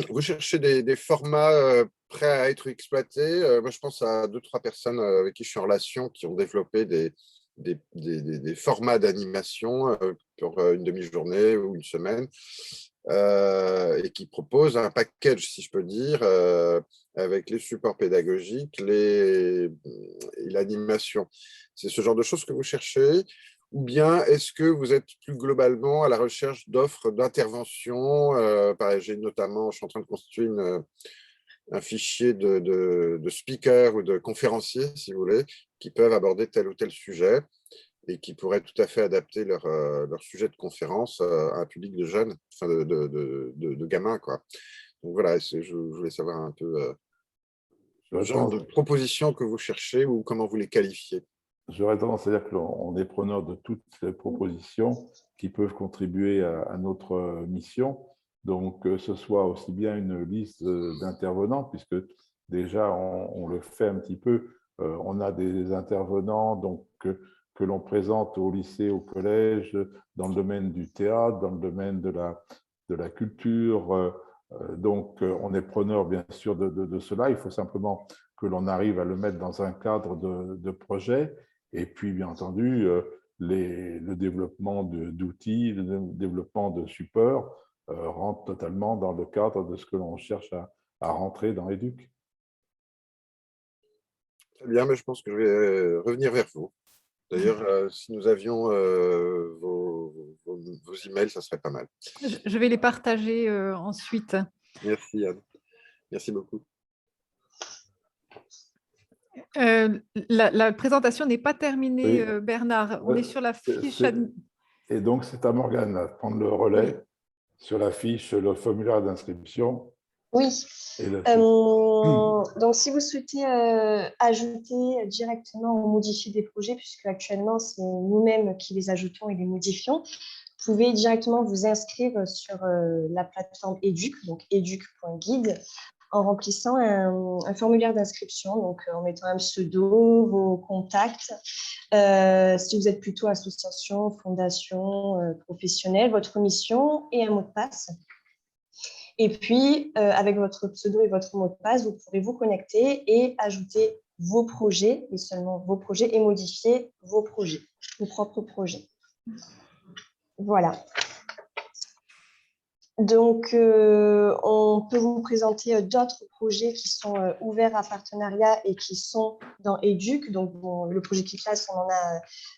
Vous cherchez des formats prêts à être exploités. Moi, je pense à 2-3 personnes avec qui je suis en relation qui ont développé des formats d'animation pour une demi-journée ou une semaine et qui proposent un package, si je peux dire, avec les supports pédagogiques et l'animation. C'est ce genre de choses que vous cherchez? Ou bien est-ce que vous êtes plus globalement à la recherche d'offres d'intervention? Je suis en train de constituer un fichier de speakers ou de conférenciers, si vous voulez, qui peuvent aborder tel ou tel sujet et qui pourraient tout à fait adapter leur sujet de conférence à un public de jeunes, enfin de gamins, quoi. Donc voilà, je voulais savoir un peu le genre de propositions que vous cherchez ou comment vous les qualifiez.
J'aurais tendance à dire qu'on est preneur de toutes les propositions qui peuvent contribuer à notre mission. Donc, que ce soit aussi bien une liste d'intervenants, puisque déjà, on le fait un petit peu. On a des intervenants donc, que l'on présente au lycée, au collège, dans le domaine du théâtre, dans le domaine de la culture. Donc, on est preneur, bien sûr, de cela. Il faut simplement que l'on arrive à le mettre dans un cadre de projet. Et puis, bien entendu, le développement d'outils, le développement de supports rentre totalement dans le cadre de ce que l'on cherche à rentrer dans Educ.
Très bien, mais je pense que je vais revenir vers vous. D'ailleurs, si nous avions vos emails, ça serait pas mal.
Je vais les partager ensuite.
Merci, Anne. Merci beaucoup.
La présentation n'est pas terminée,
Oui.
Bernard. On est sur la fiche.
Et donc, c'est à Morgane de prendre le relais sur la fiche, le formulaire d'inscription.
Oui. Donc, si vous souhaitez ajouter directement ou modifier des projets, puisque actuellement, c'est nous-mêmes qui les ajoutons et les modifions, vous pouvez directement vous inscrire sur la plateforme Educ, donc educ.guide, en remplissant un formulaire d'inscription, donc en mettant un pseudo, vos contacts. Si vous êtes plutôt association, fondation, professionnelle, votre mission et un mot de passe. Et puis, avec votre pseudo et votre mot de passe, vous pourrez vous connecter et ajouter vos projets, et seulement vos projets, et modifier vos projets, vos propres projets. Voilà. Donc, on peut vous présenter d'autres projets qui sont ouverts à partenariat et qui sont dans Educ. Donc, bon, le projet Kiclass,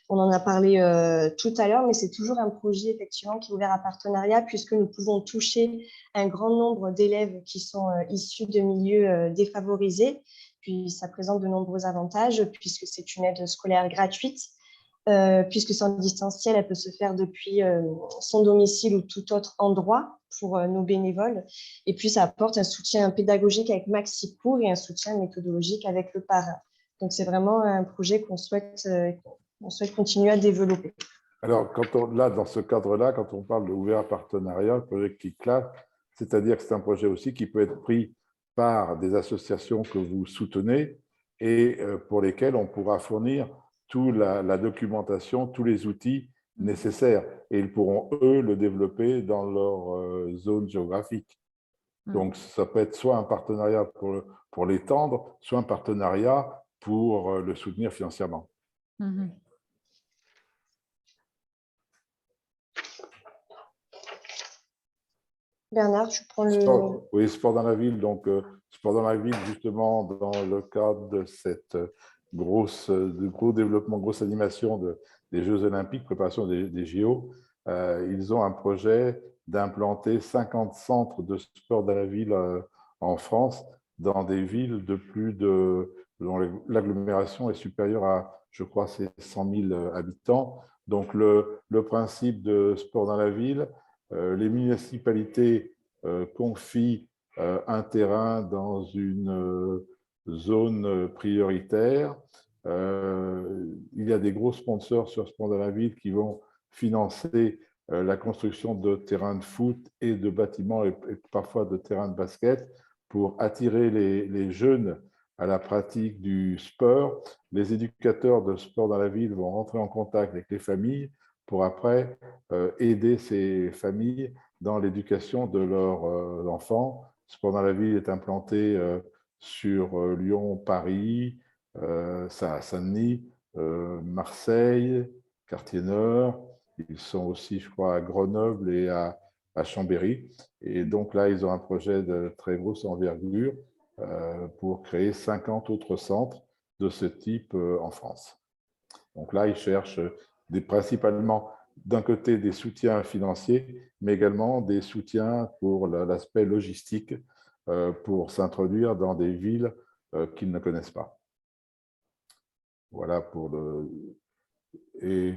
on en a parlé tout à l'heure, mais c'est toujours un projet effectivement qui est ouvert à partenariat puisque nous pouvons toucher un grand nombre d'élèves qui sont issus de milieux défavorisés. Puis, ça présente de nombreux avantages puisque c'est une aide scolaire gratuite. Puisque c'est en distanciel, elle peut se faire depuis son domicile ou tout autre endroit pour nos bénévoles. Et puis, ça apporte un soutien pédagogique avec MaxiCours et un soutien méthodologique avec le parrain. Donc, c'est vraiment un projet qu'on souhaite continuer à développer.
Alors, là, dans ce cadre-là, quand on parle d'ouvert partenariat, le projet Kiclass, c'est-à-dire que c'est un projet aussi qui peut être pris par des associations que vous soutenez et pour lesquelles on pourra fournir toute la documentation, tous les outils nécessaires. Et ils pourront, eux, le développer dans leur zone géographique. Donc, ça peut être soit un partenariat pour l'étendre, soit un partenariat pour le soutenir financièrement.
Bernard, tu prends le…
Sport, oui, sport dans la ville. Donc, sport dans la ville, justement, dans le cadre de cette de gros développement, grosse animation des Jeux Olympiques, préparation des JO, ils ont un projet d'implanter 50 centres de sport dans la ville en France, dans des villes de plus de, dont l'agglomération est supérieure à, je crois, c'est 100 000 habitants. Donc, le principe de sport dans la ville, les municipalités confient un terrain dans une zone prioritaire. Il y a des gros sponsors sur Sport dans la ville qui vont financer la construction de terrains de foot et de bâtiments et parfois de terrains de basket pour attirer les jeunes à la pratique du sport. Les éducateurs de sport dans la ville vont rentrer en contact avec les familles pour après aider ces familles dans l'éducation de leurs enfants. Sport dans la ville est implanté sur Lyon, Paris, Saint-Denis, Marseille, Quartier-Nord. Ils sont aussi, je crois, à Grenoble et à Chambéry. Et donc là, ils ont un projet de très grosse envergure pour créer 50 autres centres de ce type en France. Donc là, ils cherchent principalement d'un côté des soutiens financiers, mais également des soutiens pour l'aspect logistique pour s'introduire dans des villes qu'ils ne connaissent pas. Voilà pour le... Et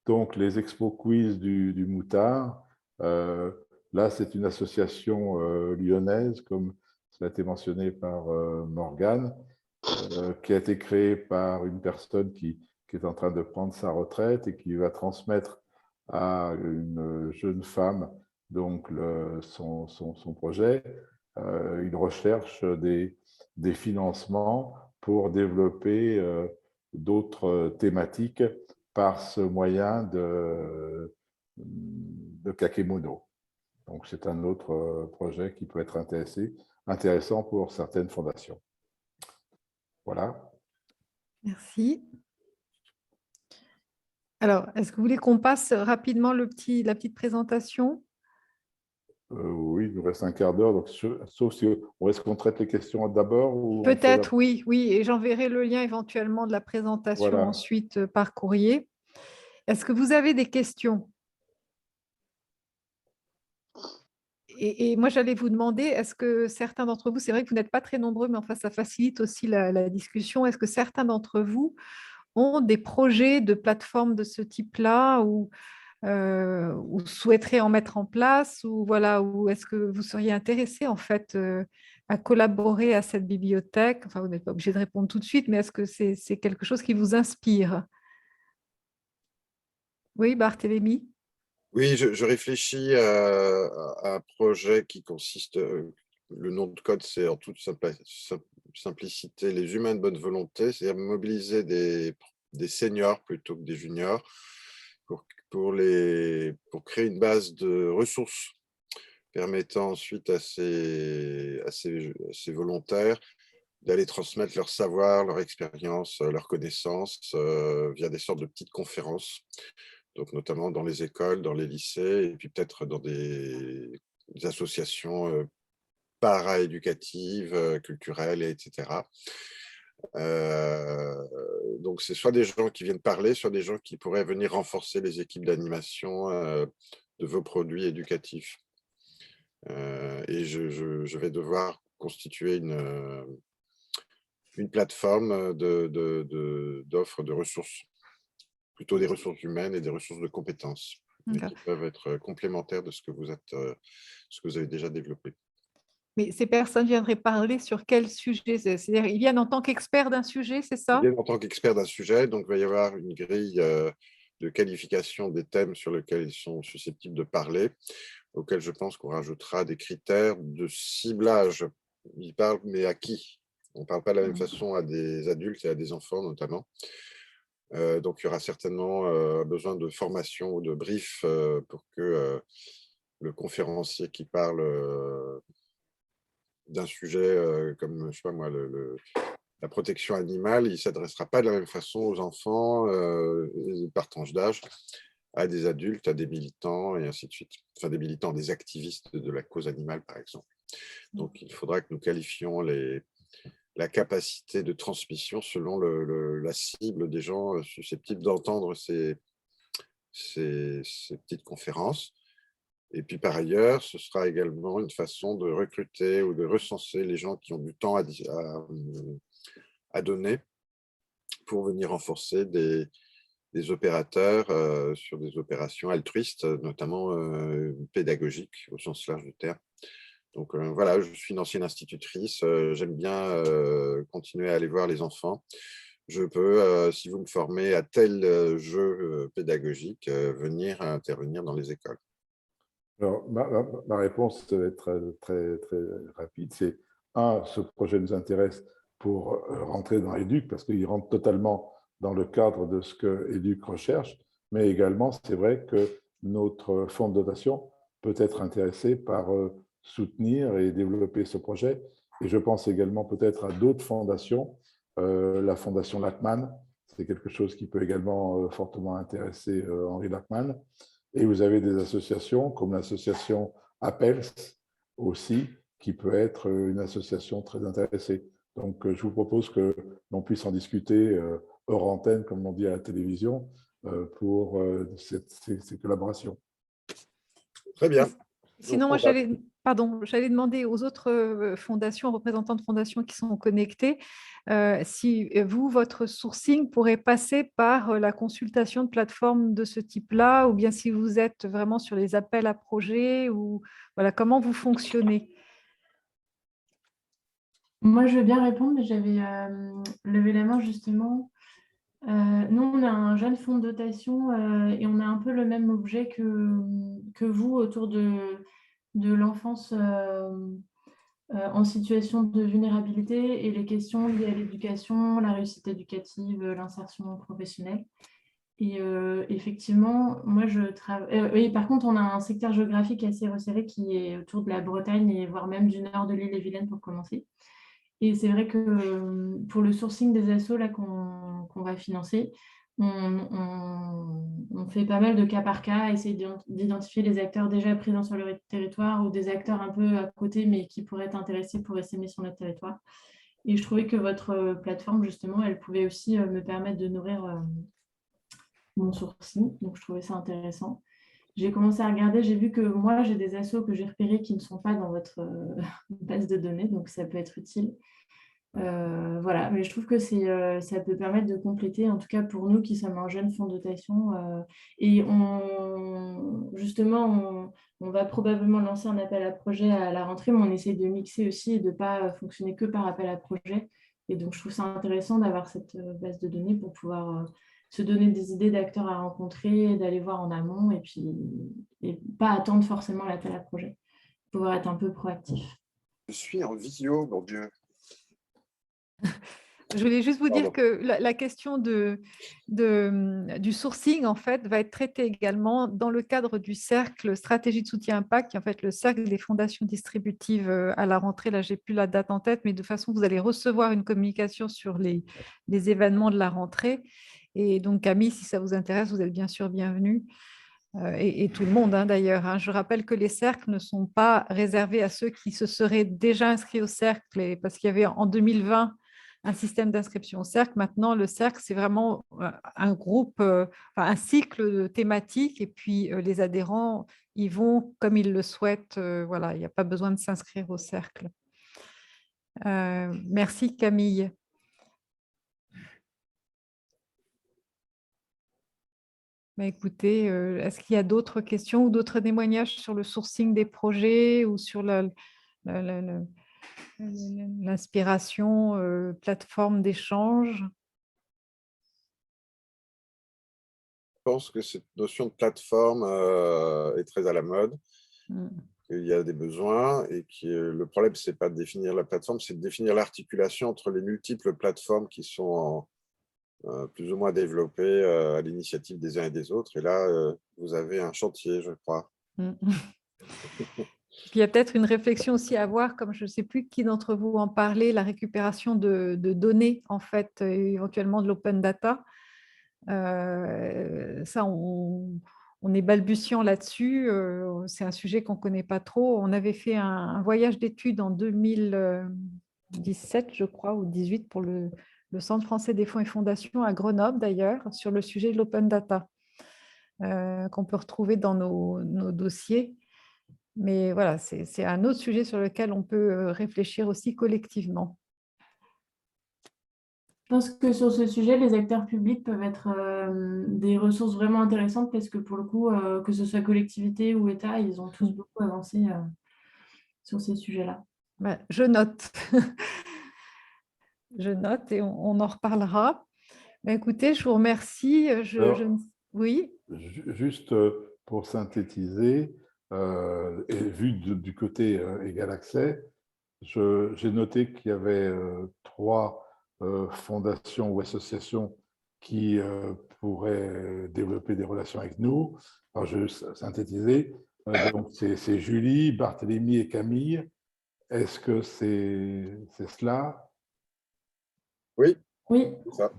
donc, les expos quiz du Moutard, là, c'est une association lyonnaise, comme ça a été mentionné par Morgane, qui a été créée par une personne qui est en train de prendre sa retraite et qui va transmettre à une jeune femme donc son projet. Il recherche des financements pour développer d'autres thématiques par ce moyen de kakémono. Donc, c'est un autre projet qui peut être intéressant pour certaines fondations. Voilà.
Merci. Alors, est-ce que vous voulez qu'on passe rapidement la petite présentation?
Oui, il nous reste un quart d'heure, donc sauf si est-ce qu'on traite les questions d'abord?
Peut-être, oui, et j'enverrai le lien éventuellement de la présentation
voilà.
Ensuite par courrier. Est-ce que vous avez des questions? Et moi, j'allais vous demander, est-ce que certains d'entre vous, c'est vrai que vous n'êtes pas très nombreux, mais enfin, ça facilite aussi la discussion. Est-ce que certains d'entre vous ont des projets de plateforme de ce type-là ou souhaiteraient en mettre en place ou voilà, ou est-ce que vous seriez intéressé en fait à collaborer à cette bibliothèque? Enfin, vous n'êtes pas obligé de répondre tout de suite, mais est-ce que c'est quelque chose qui vous inspire? Oui, Barthélémy?
Oui, je réfléchis à un projet qui consiste, le nom de code, c'est en toute simplicité, les humains de bonne volonté, c'est-à-dire mobiliser des seniors plutôt que des juniors pour créer une base de ressources permettant ensuite à ces volontaires d'aller transmettre leur savoir, leur expérience, leurs connaissances via des sortes de petites conférences. Donc notamment dans les écoles, dans les lycées, et puis peut-être dans des associations para-éducatives, culturelles, etc. Donc c'est soit des gens qui viennent parler, soit des gens qui pourraient venir renforcer les équipes d'animation de vos produits éducatifs. Et je vais devoir constituer une plateforme d'offres de ressources, plutôt des ressources humaines et des ressources de compétences, mais qui peuvent être complémentaires de ce que vous avez déjà développé.
Mais ces personnes viendraient parler sur quel sujet? C'est-à-dire, ils viennent en tant qu'experts d'un sujet, c'est ça?
Ils viennent en tant qu'experts d'un sujet, donc il va y avoir une grille de qualification des thèmes sur lesquels ils sont susceptibles de parler, auxquels je pense qu'on rajoutera des critères de ciblage. Ils parlent, mais à qui? On ne parle pas de la même façon à des adultes et à des enfants notamment. Donc, il y aura certainement besoin de formation ou de brief pour que le conférencier qui parle d'un sujet comme, je sais pas moi, la protection animale, il ne s'adressera pas de la même façon aux enfants par tranche d'âge, à des adultes, à des militants et ainsi de suite. Enfin, des militants, des activistes de la cause animale, par exemple. Donc, il faudra que nous qualifions la capacité de transmission selon la cible des gens susceptibles d'entendre ces petites conférences. Et puis par ailleurs, ce sera également une façon de recruter ou de recenser les gens qui ont du temps à donner pour venir renforcer des opérateurs sur des opérations altruistes, notamment pédagogiques au sens large du terme. Donc voilà, je suis une ancienne institutrice, j'aime bien continuer à aller voir les enfants. Je peux, si vous me formez à tel jeu pédagogique, venir intervenir dans les écoles.
Alors, ma réponse va être très, très rapide. C'est ce projet nous intéresse pour rentrer dans EDUC, parce qu'il rentre totalement dans le cadre de ce que EDUC recherche, mais également, c'est vrai que notre fonds de dotation peut être intéressé par soutenir et développer ce projet. Et je pense également peut-être à d'autres fondations. La fondation Lachmann, c'est quelque chose qui peut également fortement intéresser Henri Lachmann. Et vous avez des associations comme l'association Appels aussi, qui peut être une association très intéressée. Donc, je vous propose que l'on puisse en discuter hors antenne, comme on dit à la télévision, pour ces collaborations.
Très bien.
Sinon, moi, j'allais demander aux autres fondations, représentants de fondations qui sont connectés, si vous, votre sourcing pourrait passer par la consultation de plateformes de ce type-là, ou bien si vous êtes vraiment sur les appels à projets, ou voilà, comment vous fonctionnez?
Moi, je veux bien répondre, mais j'avais levé la main justement. Nous, on a un jeune fonds de dotation et on a un peu le même objet que vous autour de l'enfance en situation de vulnérabilité et les questions liées à l'éducation, la réussite éducative, l'insertion professionnelle. Et effectivement, moi, je travaille... oui, par contre, on a un secteur géographique assez resserré qui est autour de la Bretagne et voire même du nord de l'île-et-Vilaine pour commencer. Et c'est vrai que pour le sourcing des assos là, qu'on va financer, on fait pas mal de cas par cas, essayer d'identifier les acteurs déjà présents sur le territoire ou des acteurs un peu à côté, mais qui pourraient être intéressés pour essaimer sur notre territoire. Et je trouvais que votre plateforme, justement, elle pouvait aussi me permettre de nourrir mon sourcing. Donc, je trouvais ça intéressant. J'ai commencé à regarder, j'ai vu que moi, j'ai des assos que j'ai repérés qui ne sont pas dans votre base de données, donc ça peut être utile. Voilà, mais je trouve que ça peut permettre de compléter, en tout cas pour nous qui sommes un jeune fonds de dotation. Et justement, on va probablement lancer un appel à projet à la rentrée, mais on essaie de mixer aussi et de ne pas fonctionner que par appel à projet. Et donc, je trouve ça intéressant d'avoir cette base de données pour pouvoir se donner des idées d'acteurs à rencontrer, d'aller voir en amont et pas attendre forcément l'appel à projet, pouvoir être un peu proactif.
Je suis en visio, mon Dieu.
Je voulais juste vous
Pardon.
dire que la question du sourcing, en fait, va être traitée également dans le cadre du cercle stratégie de soutien impact, qui est en fait le cercle des fondations distributives à la rentrée. Là, je n'ai plus la date en tête, mais de toute façon, vous allez recevoir une communication sur les événements de la rentrée. Et donc, Camille, si ça vous intéresse, vous êtes bien sûr bienvenue. Et tout le monde d'ailleurs. Je rappelle que les cercles ne sont pas réservés à ceux qui se seraient déjà inscrits au cercle, parce qu'il y avait en 2020 un système d'inscription au cercle. Maintenant, le cercle, c'est vraiment un groupe, un cycle thématique, et puis les adhérents, ils vont comme ils le souhaitent. Voilà, il n'y a pas besoin de s'inscrire au cercle. Merci Camille. Écoutez, est-ce qu'il y a d'autres questions ou d'autres témoignages sur le sourcing des projets ou sur l'inspiration plateforme d'échange?
Je pense que cette notion de plateforme est très à la mode. Il y a des besoins et le problème, ce n'est pas de définir la plateforme, c'est de définir l'articulation entre les multiples plateformes qui sont plus ou moins développées à l'initiative des uns et des autres. Et là, vous avez un chantier, je crois.
Puis il y a peut-être une réflexion aussi à avoir, comme je ne sais plus qui d'entre vous en parlait, la récupération de données, en fait, éventuellement de l'open data. Ça, on est balbutiant là-dessus. C'est un sujet qu'on ne connaît pas trop. On avait fait un voyage d'études en 2019 17, je crois, ou 18 pour le Centre français des fonds et fondations à Grenoble, d'ailleurs, sur le sujet de l'open data, qu'on peut retrouver dans nos dossiers. Mais voilà, c'est un autre sujet sur lequel on peut réfléchir aussi collectivement.
Je pense que sur ce sujet, les acteurs publics peuvent être des ressources vraiment intéressantes parce que pour le coup, que ce soit collectivité ou État, ils ont tous beaucoup avancé sur ces sujets-là.
Ben, je note. Je note et on en reparlera. Ben, écoutez, je vous remercie. Oui.
Juste pour synthétiser, et vu du côté égal accès, j'ai noté qu'il y avait 3 fondations ou associations qui pourraient développer des relations avec nous. Alors, je vais synthétiser. Donc, c'est Julie, Barthélemy et Camille. Est-ce que c'est cela?
Oui.
Ça.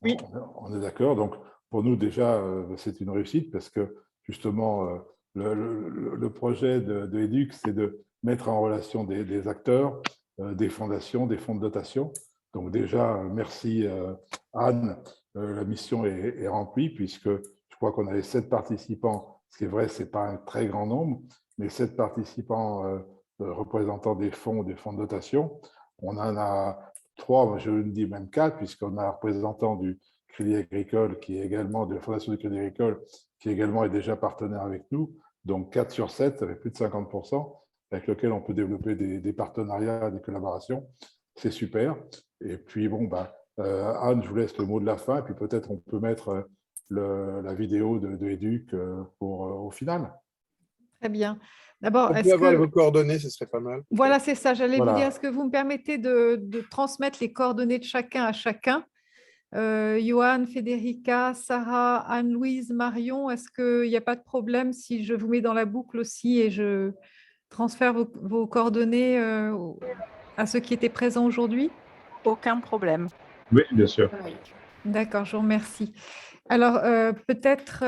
Oui.
On est d'accord. Donc, pour nous, déjà, c'est une réussite parce que, justement, le projet de EDUC, c'est de mettre en relation des acteurs, des fondations, des fonds de dotation. Donc, déjà, merci Anne. La mission est remplie puisque je crois qu'on avait 7 participants. Ce qui est vrai, ce n'est pas un très grand nombre, mais 7 participants représentant des fonds de dotation. On en a 3, je ne dis même 4, puisqu'on a un représentant du Crédit Agricole, qui est également de la Fondation du Crédit Agricole, qui également est déjà partenaire avec nous. Donc 4 sur 7, avec plus de 50%, avec lequel on peut développer des partenariats, des collaborations. C'est super. Et puis, bon, Anne, je vous laisse le mot de la fin, et puis peut-être on peut mettre la vidéo de EDUC au final.
Très bien. D'abord,
On peut avoir vos coordonnées, ce serait pas mal.
Voilà, c'est ça. J'allais
Voilà.
vous dire, est-ce que vous me permettez de transmettre les coordonnées de chacun à chacun? Johan, Federica, Sarah, Anne-Louise, Marion, est-ce qu'il n'y a pas de problème si je vous mets dans la boucle aussi et je transfère vos coordonnées à ceux qui étaient présents aujourd'hui?
Aucun problème.
Oui, bien sûr.
D'accord, je vous remercie. Alors, peut-être,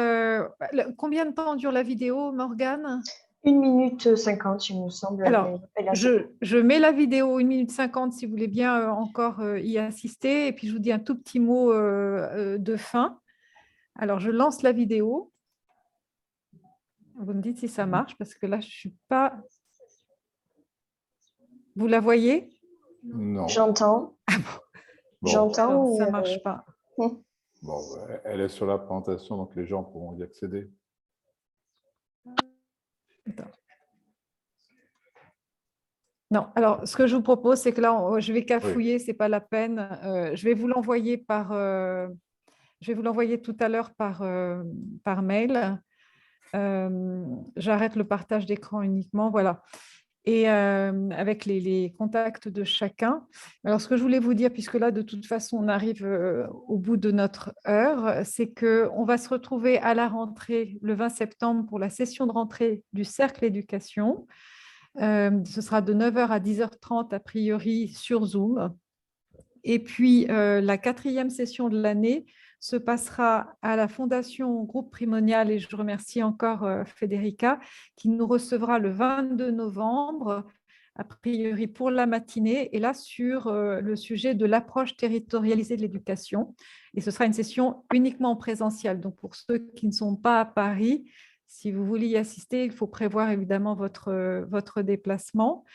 combien de temps dure la vidéo, Morgane?
1 minute 50, il me semble.
Alors, je mets la vidéo 1 minute 50 si vous voulez bien encore y assister. Et puis, je vous dis un tout petit mot de fin. Alors, je lance la vidéo. Vous me dites si ça marche, parce que là, je ne suis pas… Vous la voyez?
Non.
J'entends.
Bon.
J'entends.
Alors, ça ne marche pas.
Bon, elle est sur la présentation, donc les gens pourront y accéder.
Attends. Non, alors ce que je vous propose, c'est que là, je vais cafouiller, ce n'est pas la peine. Je vais vous l'envoyer tout à l'heure par mail. J'arrête le partage d'écran uniquement, voilà. Et avec les contacts de chacun. Alors, ce que je voulais vous dire, puisque là, de toute façon, on arrive au bout de notre heure, c'est qu'on va se retrouver à la rentrée le 20 septembre pour la session de rentrée du Cercle Éducation. Ce sera de 9h à 10h30 a priori sur Zoom. Et puis, la 4e session de l'année se passera à la Fondation Groupe Primonial, et je remercie encore Federica, qui nous recevra le 22 novembre, a priori pour la matinée, et là sur le sujet de l'approche territorialisée de l'éducation. Et ce sera une session uniquement en présentiel. Donc, pour ceux qui ne sont pas à Paris, si vous voulez y assister, il faut prévoir évidemment votre déplacement.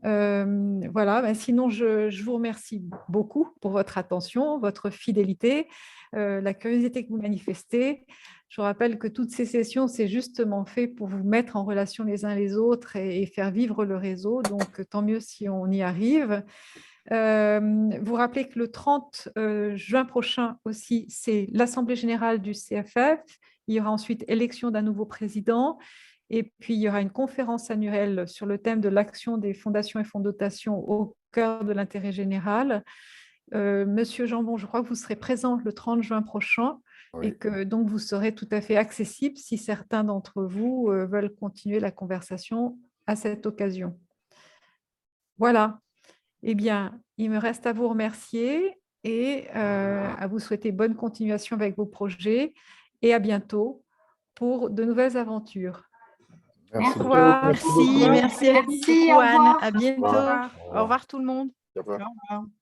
Voilà, sinon, je vous remercie beaucoup pour votre attention, votre fidélité, la curiosité que vous manifestez. Je vous rappelle que toutes ces sessions, c'est justement fait pour vous mettre en relation les uns les autres et faire vivre le réseau. Donc, tant mieux si on y arrive. Vous rappelez que le 30 juin prochain aussi, c'est l'Assemblée générale du CFF. Il y aura ensuite élection d'un nouveau président. Et puis, il y aura une conférence annuelle sur le thème de l'action des fondations et fonds de dotation au cœur de l'intérêt général. Monsieur Jambon, je crois que vous serez présent le 30 juin prochain, oui, et que donc vous serez tout à fait accessible si certains d'entre vous veulent continuer la conversation à cette occasion. Voilà. Eh bien, il me reste à vous remercier et à vous souhaiter bonne continuation avec vos projets et à bientôt pour de nouvelles aventures.
Merci.
Merci beaucoup Anne. À bientôt. Au revoir tout le monde.
Au revoir.
Au revoir.